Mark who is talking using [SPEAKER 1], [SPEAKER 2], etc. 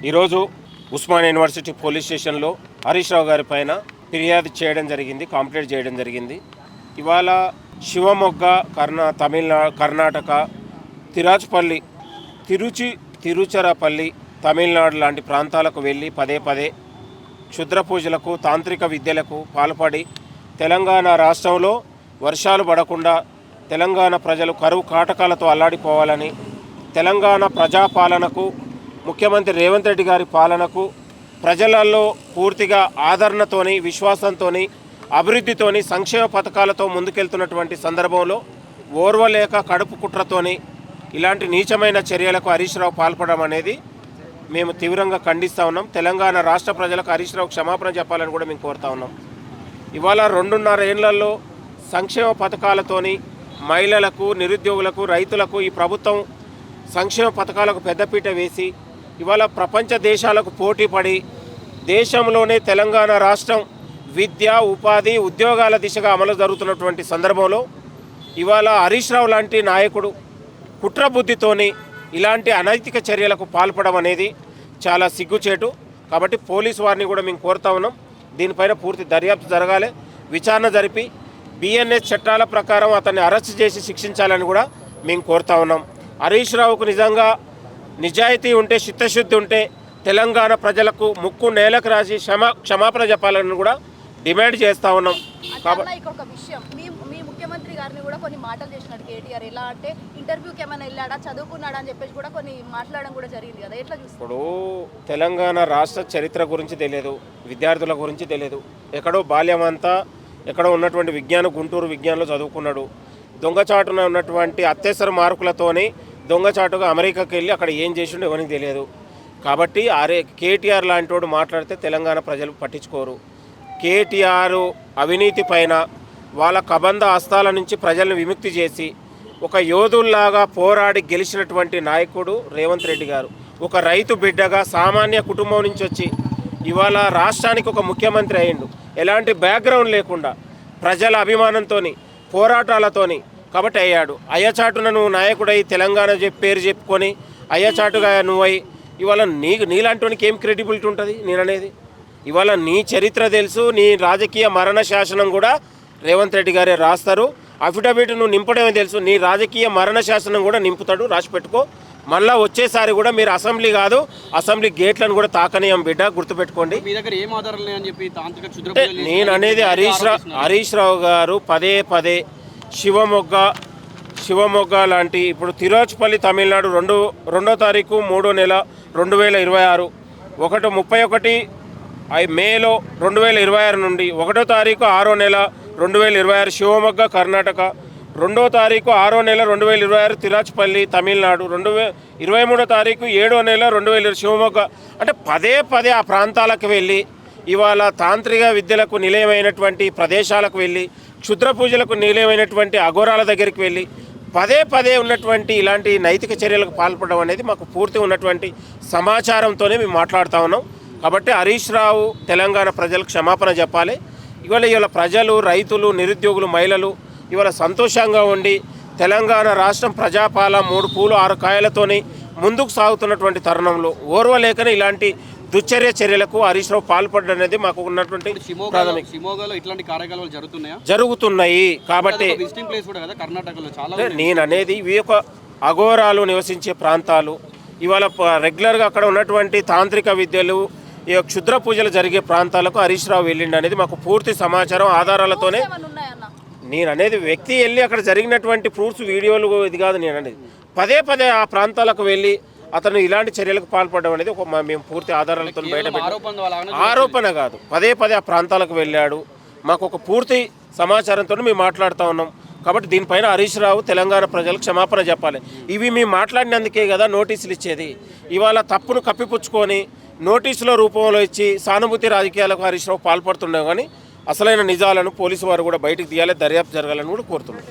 [SPEAKER 1] ఈరోజు Osmania university police స్టేషన్లో హరీష్ రావు గారి పైన ఫిర్యాదు చేయడం జరిగింది, కంప్లైంట్ చేయడం జరిగింది. ఇవాళ శివమొగ్గ కర్ణాటక, తిరాజ్పల్లి, తిరుచిరాపల్లి, తమిళనాడు లాంటి ప్రాంతాలకు వెళ్ళి పదే క్షుద్ర పూజలకు, తాంత్రిక విద్యలకు పాల్పడి తెలంగాణ రాష్ట్రంలో వర్షాలు పడకుండా తెలంగాణ ప్రజలు కరువు కాటకాలతో అల్లాడిపోవాలని, తెలంగాణ ప్రజాపాలనకు, ముఖ్యమంత్రి రేవంత్ రెడ్డి గారి పాలనకు ప్రజలలో పూర్తిగా ఆదరణతోని, విశ్వాసంతోని, అభివృద్ధితోని, సంక్షేమ పథకాలతో ముందుకెళ్తున్నటువంటి సందర్భంలో ఓర్వలేక కడుపు కుట్రతోని ఇలాంటి నీచమైన చర్యలకు హరీష్ రావు పాల్పడడం అనేది మేము తీవ్రంగా ఖండిస్తూ ఉన్నాం. తెలంగాణ రాష్ట్ర ప్రజలకు హరీష్ రావు క్షమాపణ చెప్పాలని కూడా మేము కోరుతా ఉన్నాం. ఇవాళ 2.5 ఏళ్లలో సంక్షేమ పథకాలతోని మహిళలకు, నిరుద్యోగులకు, రైతులకు ఈ ప్రభుత్వం సంక్షేమ పథకాలకు పెద్దపీట వేసి ఇవాళ ప్రపంచ దేశాలకు పోటీపడి దేశంలోనే తెలంగాణ రాష్ట్రం విద్య, ఉపాధి, ఉద్యోగాల దిశగా అమలు జరుగుతున్నటువంటి సందర్భంలో ఇవాళ హరీష్ రావు లాంటి నాయకుడు కుట్రబుద్ధితోని ఇలాంటి అనైతిక చర్యలకు పాల్పడడం అనేది చాలా సిగ్గుచేటు. కాబట్టి పోలీసు వారిని కూడా మేము కోరుతా ఉన్నాం, దీనిపైన పూర్తి దర్యాప్తు జరగాలి, విచారణ జరిపి బిఎన్ఎస్ చట్టాల ప్రకారం అతన్ని అరెస్ట్ చేసి శిక్షించాలని కూడా మేము కోరుతా ఉన్నాం. హరీష్ రావుకు నిజంగా నిజాయితీ ఉంటే, చిత్తశుద్ధి ఉంటే తెలంగాణ ప్రజలకు ముక్కు నేలకు రాసి క్షమాపణ చెప్పాలని కూడా డిమాండ్ చేస్తూ ఉన్నాం.
[SPEAKER 2] కాబట్టి ఒక విషయం, మీ ముఖ్యమంత్రి గారిని కూడా కొన్ని మాటలు చేసినట్టు కేటీఆర్, ఎలా అంటే ఇంటర్వ్యూకి ఏమైనా వెళ్ళాడా, చదువుకున్నాడా అని చెప్పేసి కూడా కొన్ని మాట్లాడడం కూడా జరిగింది కదా, ఎట్లా చూస్తారు?
[SPEAKER 1] ఇప్పుడు తెలంగాణ రాష్ట్ర చరిత్ర గురించి తెలియదు, విద్యార్థుల గురించి తెలియదు. ఎక్కడో బాల్యం అంతా ఎక్కడో ఉన్నటువంటి గుంటూరు విజ్ఞానంలో చదువుకున్నాడు. దొంగచాటున ఉన్నటువంటి అత్యవసర మార్కులతోని దొంగచాటుగా అమెరికాకి వెళ్ళి అక్కడ ఏం చేసిండో ఎవరికి తెలియదు. కాబట్టి కేటీఆర్ లాంటి వాడు మాట్లాడితే తెలంగాణ ప్రజలు పట్టించుకోరు. కేటీఆర్ అవినీతి పైన వాళ్ళ కబంధ హస్తాల నుంచి ప్రజలను విముక్తి చేసి ఒక యోధుల్లాగా పోరాడి గెలిచినటువంటి నాయకుడు రేవంత్ రెడ్డి గారు. ఒక రైతు బిడ్డగా సామాన్య కుటుంబం నుంచి వచ్చి ఇవాళ రాష్ట్రానికి ఒక ముఖ్యమంత్రి అయ్యిండు, ఎలాంటి బ్యాక్గ్రౌండ్ లేకుండా ప్రజల అభిమానంతో, పోరాటాలతోని కాబట్టి అయ్యాడు. అయ్యచాటున నువ్వు నాయకుడై తెలంగాణ పేరు చెప్పుకొని అయ్యచాటుగా నువ్వై ఇవాళ నీలాంటి ఏం క్రెడిబిలిటీ ఉంటుంది నేననేది? ఇవాళ నీ చరిత్ర తెలుసు, నీ రాజకీయ మరణ శాసనం కూడా రేవంత్ రెడ్డి గారే రాస్తారు. అఫిడవిట్ నువ్వు నింపడమే తెలుసు, నీ రాజకీయ మరణ శాసనం కూడా నింపుతాడు, రాసి పెట్టుకో. మళ్ళీ వచ్చేసారి కూడా మీరు అసెంబ్లీ కాదు, అసెంబ్లీ గేట్లను కూడా తాకనీయం బిడ్డ, గుర్తుపెట్టుకోండి. నేను అనేది హరీష్ రావు గారు పదే శివమొగ్గ లాంటి, ఇప్పుడు తిరుచిపల్లి తమిళనాడు 2వ తారీఖు 3వ నెల 2026, 31 మేలో 2026 నుండి 1వ తారీఖు 6వ నెల 2026 శివమొగ్గ కర్ణాటక, 2వ తారీఖు 6వ నెల 2026 తిరుచిపల్లి తమిళనాడు, 23వ తారీఖు 7వ నెల 2020 శివమొగ్గ. అంటే పదే ఆ ప్రాంతాలకు వెళ్ళి ఇవాళ తాంత్రిక విద్యలకు నిలయమైనటువంటి ప్రదేశాలకు వెళ్ళి, క్షుద్ర పూజలకు నిలయమైనటువంటి అఘోరాల దగ్గరికి వెళ్ళి పదే ఉన్నటువంటి ఇలాంటి నైతిక చర్యలకు పాల్పడడం అనేది మాకు పూర్తి ఉన్నటువంటి సమాచారంతోనే మేము మాట్లాడుతూ ఉన్నాం. కాబట్టి హరీష్ రావు తెలంగాణ ప్రజలకు క్షమాపణ చెప్పాలి. ఇవాళ ప్రజలు, రైతులు, నిరుద్యోగులు, మహిళలు ఇవాళ సంతోషంగా ఉండి తెలంగాణ రాష్ట్రం ప్రజాపాలన 3 పూలు 6 కాయలతోని ముందుకు సాగుతున్నటువంటి తరుణంలో ఓర్వలేకనే ఇలాంటి దుశ్చర్య చర్యలకు హరీష్ రావు పాల్పడడం అనేది మాకు ఉన్నటువంటి జరుగుతున్నాయి. కాబట్టి నేను అనేది ఇవి ఒక అఘోరాలు నివసించే ప్రాంతాలు. ఇవాళ రెగ్యులర్గా అక్కడ ఉన్నటువంటి తాంత్రిక విద్యలు, ఈ క్షుద్ర పూజలు జరిగే ప్రాంతాలకు హరీష్ రావు వెళ్ళిండి అనేది మాకు పూర్తి సమాచారం ఆధారాలతోనే. నేను అనేది వ్యక్తి వెళ్ళి అక్కడ జరిగినటువంటి ప్రూఫ్స్, వీడియోలు ఇది కాదు. నేను అనేది పదే ఆ ప్రాంతాలకు వెళ్ళి అతను ఇలాంటి చర్యలకు పాల్పడడం అనేది మేము పూర్తి ఆధారాలతో ఆరోపణ కాదు, పదే ఆ ప్రాంతాలకు వెళ్ళాడు. మాకు ఒక పూర్తి సమాచారంతో మేము మాట్లాడుతూ ఉన్నాం. కాబట్టి దీనిపైన హరీష్ రావు తెలంగాణ ప్రజలకు క్షమాపణ చెప్పాలి. ఇవి మేము మాట్లాడినందుకే కదా నోటీసులు ఇచ్చేది. ఇవాళ తప్పును కప్పిపుచ్చుకొని నోటీసుల రూపంలో ఇచ్చి సానుభూతి రాజకీయాలకు హరీష్ రావు పాల్పడుతుండే. కానీ అసలైన నిజాలను పోలీసు వారు కూడా బయటకు తీయాలి, దర్యాప్తు జరగాలని కూడా కోరుతున్నాం.